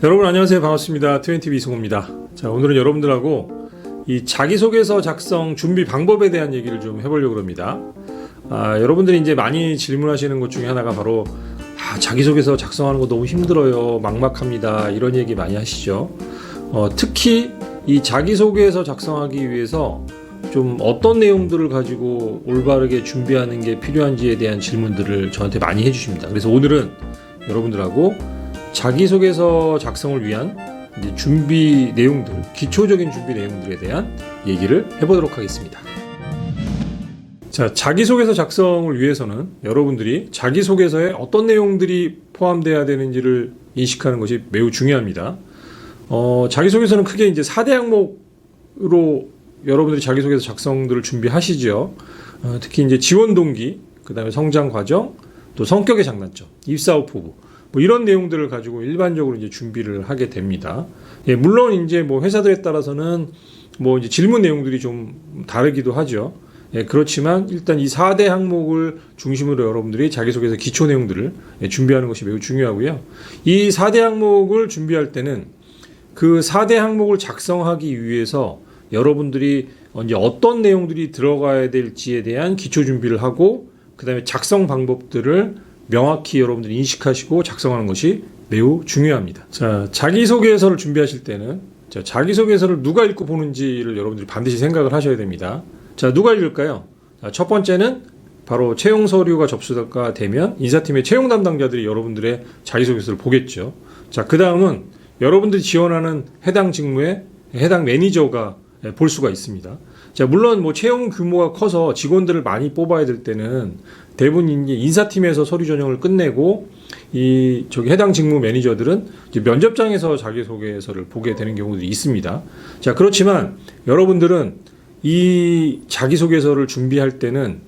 여러분 안녕하세요. 반갑습니다. 20TV 이승호입니다. 자, 오늘은 여러분들하고 이 자기소개서 작성 준비 방법에 대한 얘기를 좀 해보려고 합니다. 여러분들이 이제 많이 질문하시는 것 중에 하나가 바로 자기소개서 작성하는 거 너무 힘들어요, 막막합니다, 이런 얘기 많이 하시죠. 특히 이 자기소개서 작성하기 위해서 좀 어떤 내용들을 가지고 올바르게 준비하는 게 필요한지에 대한 질문들을 저한테 많이 해주십니다. 그래서 오늘은 여러분들하고 자기소개서 작성을 위한 이제 준비 내용들, 기초적인 준비 내용들에 대한 얘기를 해보도록 하겠습니다. 자, 자기소개서 작성을 위해서는 여러분들이 자기소개서에 어떤 내용들이 포함되어야 되는지를 인식하는 것이 매우 중요합니다. 자기소개서는 크게 이제 4대 항목으로 여러분들이 자기소개서 작성들을 준비하시죠. 특히 이제 지원 동기, 그 다음에 성장 과정, 또 성격의 장단점, 입사 후 포부, 뭐 이런 내용들을 가지고 일반적으로 이제 준비를 하게 됩니다. 예, 물론 이제 뭐 회사들에 따라서는 뭐 이제 질문 내용들이 좀 다르기도 하죠. 예, 그렇지만 일단 이 4대 항목을 중심으로 여러분들이 자기소개서 기초 내용들을 준비하는 것이 매우 중요하고요. 이 4대 항목을 준비할 때는 그 4대 항목을 작성하기 위해서 여러분들이 이제 어떤 내용들이 들어가야 될지에 대한 기초 준비를 하고, 그 다음에 작성 방법들을 명확히 여러분들이 인식하시고 작성하는 것이 매우 중요합니다. 자, 자기소개서를 준비하실 때는 자기소개서를 누가 읽고 보는지를 여러분들이 반드시 생각을 하셔야 됩니다. 자, 누가 읽을까요? 자, 첫 번째는 바로 채용 서류가 접수가 되면 인사팀의 채용 담당자들이 여러분들의 자기소개서를 보겠죠. 자, 그 다음은 여러분들이 지원하는 해당 직무에 해당 매니저가 볼 수가 있습니다. 자, 물론 뭐 채용 규모가 커서 직원들을 많이 뽑아야 될 때는 대부분 이제 인사팀에서 서류 전형을 끝내고 해당 직무 매니저들은 이제 면접장에서 자기소개서를 보게 되는 경우들이 있습니다. 자, 그렇지만 여러분들은 이 자기소개서를 준비할 때는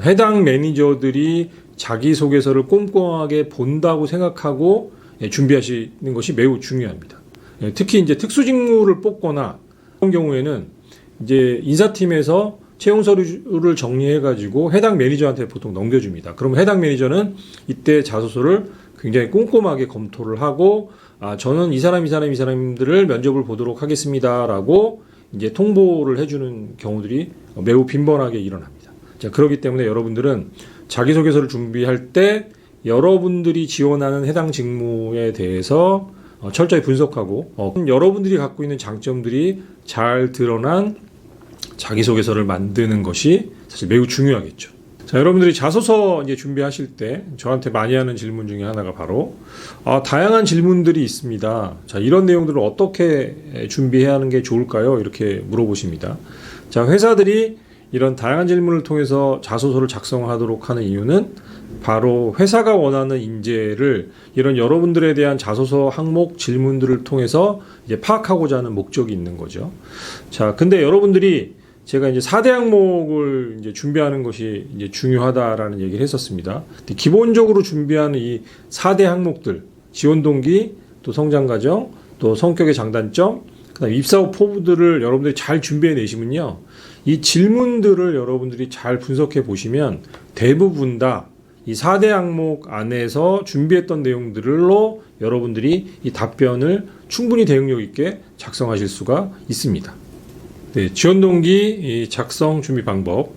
해당 매니저들이 자기소개서를 꼼꼼하게 본다고 생각하고 준비하시는 것이 매우 중요합니다. 특히 이제 특수직무를 뽑거나 그런 경우에는 이제 인사팀에서 채용 서류를 정리해가지고 해당 매니저한테 보통 넘겨줍니다. 그러면 해당 매니저는 이때 자소서를 굉장히 꼼꼼하게 검토를 하고, 저는 이 사람들을 면접을 보도록 하겠습니다라고 이제 통보를 해주는 경우들이 매우 빈번하게 일어납니다. 자, 그렇기 때문에 여러분들은 자기소개서를 준비할 때 여러분들이 지원하는 해당 직무에 대해서 철저히 분석하고, 여러분들이 갖고 있는 장점들이 잘 드러난 자기소개서를 만드는 것이 사실 매우 중요하겠죠. 자, 여러분들이 자소서 이제 준비하실 때 저한테 많이 하는 질문 중에 하나가 바로 다양한 질문들이 있습니다. 자, 이런 내용들을 어떻게 준비해야 하는 게 좋을까요? 이렇게 물어보십니다. 자, 회사들이 이런 다양한 질문을 통해서 자소서를 작성하도록 하는 이유는 바로 회사가 원하는 인재를 이런 여러분들에 대한 자소서 항목 질문들을 통해서 이제 파악하고자 하는 목적이 있는 거죠. 자, 근데 여러분들이 제가 이제 4대 항목을 이제 준비하는 것이 이제 중요하다라는 얘기를 했었습니다. 기본적으로 준비하는 이 4대 항목들, 지원 동기, 또 성장 과정, 또 성격의 장단점, 그다음 입사 후 포부들을 여러분들이 잘 준비해 내시면요, 이 질문들을 여러분들이 잘 분석해 보시면 대부분 다 이 4대 항목 안에서 준비했던 내용들로 여러분들이 이 답변을 충분히 대응력 있게 작성하실 수가 있습니다. 네, 지원 동기 작성 준비 방법.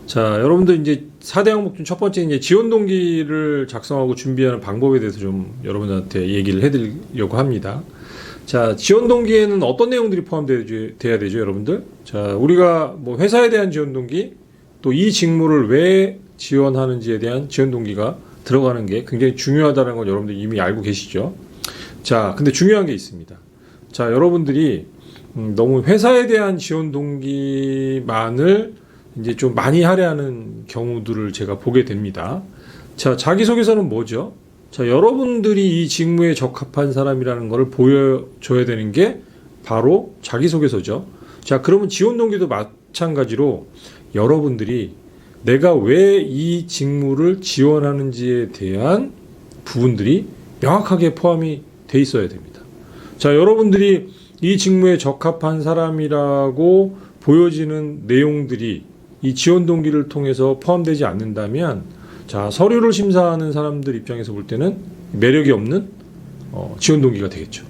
자, 여러분들 이제 4대 항목 중 첫 번째 이제 지원 동기를 작성하고 준비하는 방법에 대해서 좀 여러분한테 얘기를 해드리려고 합니다. 자, 지원 동기에는 어떤 내용들이 포함돼야 되죠, 여러분들? 자, 우리가 뭐 회사에 대한 지원 동기, 또 이 직무를 왜 지원하는지에 대한 지원 동기가 들어가는 게 굉장히 중요하다는 걸 여러분들 이미 알고 계시죠. 자, 근데 중요한 게 있습니다. 자, 여러분들이 너무 회사에 대한 지원 동기만을 이제 좀 많이 할애하는 경우들을 제가 보게 됩니다. 자, 자기소개서는 뭐죠? 자, 여러분들이 이 직무에 적합한 사람이라는 것을 보여줘야 되는 게 바로 자기소개서죠. 자, 그러면 지원 동기도 마찬가지로 여러분들이 내가 왜 이 직무를 지원하는지에 대한 부분들이 명확하게 포함이 돼 있어야 됩니다. 자, 여러분들이 이 직무에 적합한 사람이라고 보여지는 내용들이 이 지원 동기를 통해서 포함되지 않는다면, 자, 서류를 심사하는 사람들 입장에서 볼 때는 매력이 없는 지원 동기가 되겠죠.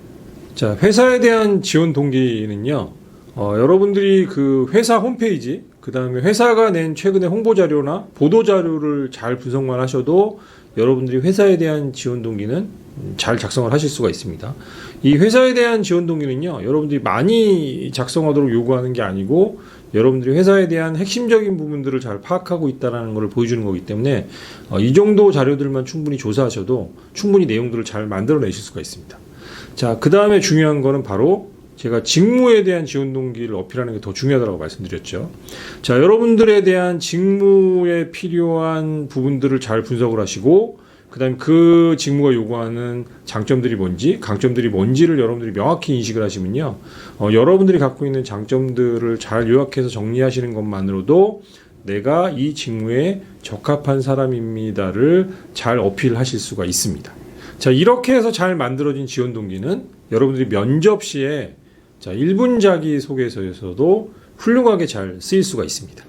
자, 회사에 대한 지원 동기는요, 여러분들이 그 회사 홈페이지, 그 다음에 회사가 낸 최근의 홍보 자료나 보도 자료를 잘 분석만 하셔도 여러분들이 회사에 대한 지원 동기는 잘 작성을 하실 수가 있습니다. 이 회사에 대한 지원 동기는요, 여러분들이 많이 작성하도록 요구하는 게 아니고 여러분들이 회사에 대한 핵심적인 부분들을 잘 파악하고 있다는 것을 보여주는 거기 때문에 이 정도 자료들만 충분히 조사하셔도 충분히 내용들을 잘 만들어내실 수가 있습니다. 자, 그 다음에 중요한 거는 바로 제가 직무에 대한 지원 동기를 어필하는 게 더 중요하다고 말씀드렸죠. 자, 여러분들에 대한 직무에 필요한 부분들을 잘 분석을 하시고, 그 다음에 그 직무가 요구하는 장점들이 뭔지, 강점들이 뭔지를 여러분들이 명확히 인식을 하시면요, 여러분들이 갖고 있는 장점들을 잘 요약해서 정리하시는 것만으로도 내가 이 직무에 적합한 사람입니다를 잘 어필하실 수가 있습니다. 자, 이렇게 해서 잘 만들어진 지원 동기는 여러분들이 면접 시에 1분 자기소개서에서도 훌륭하게 잘 쓰일 수가 있습니다.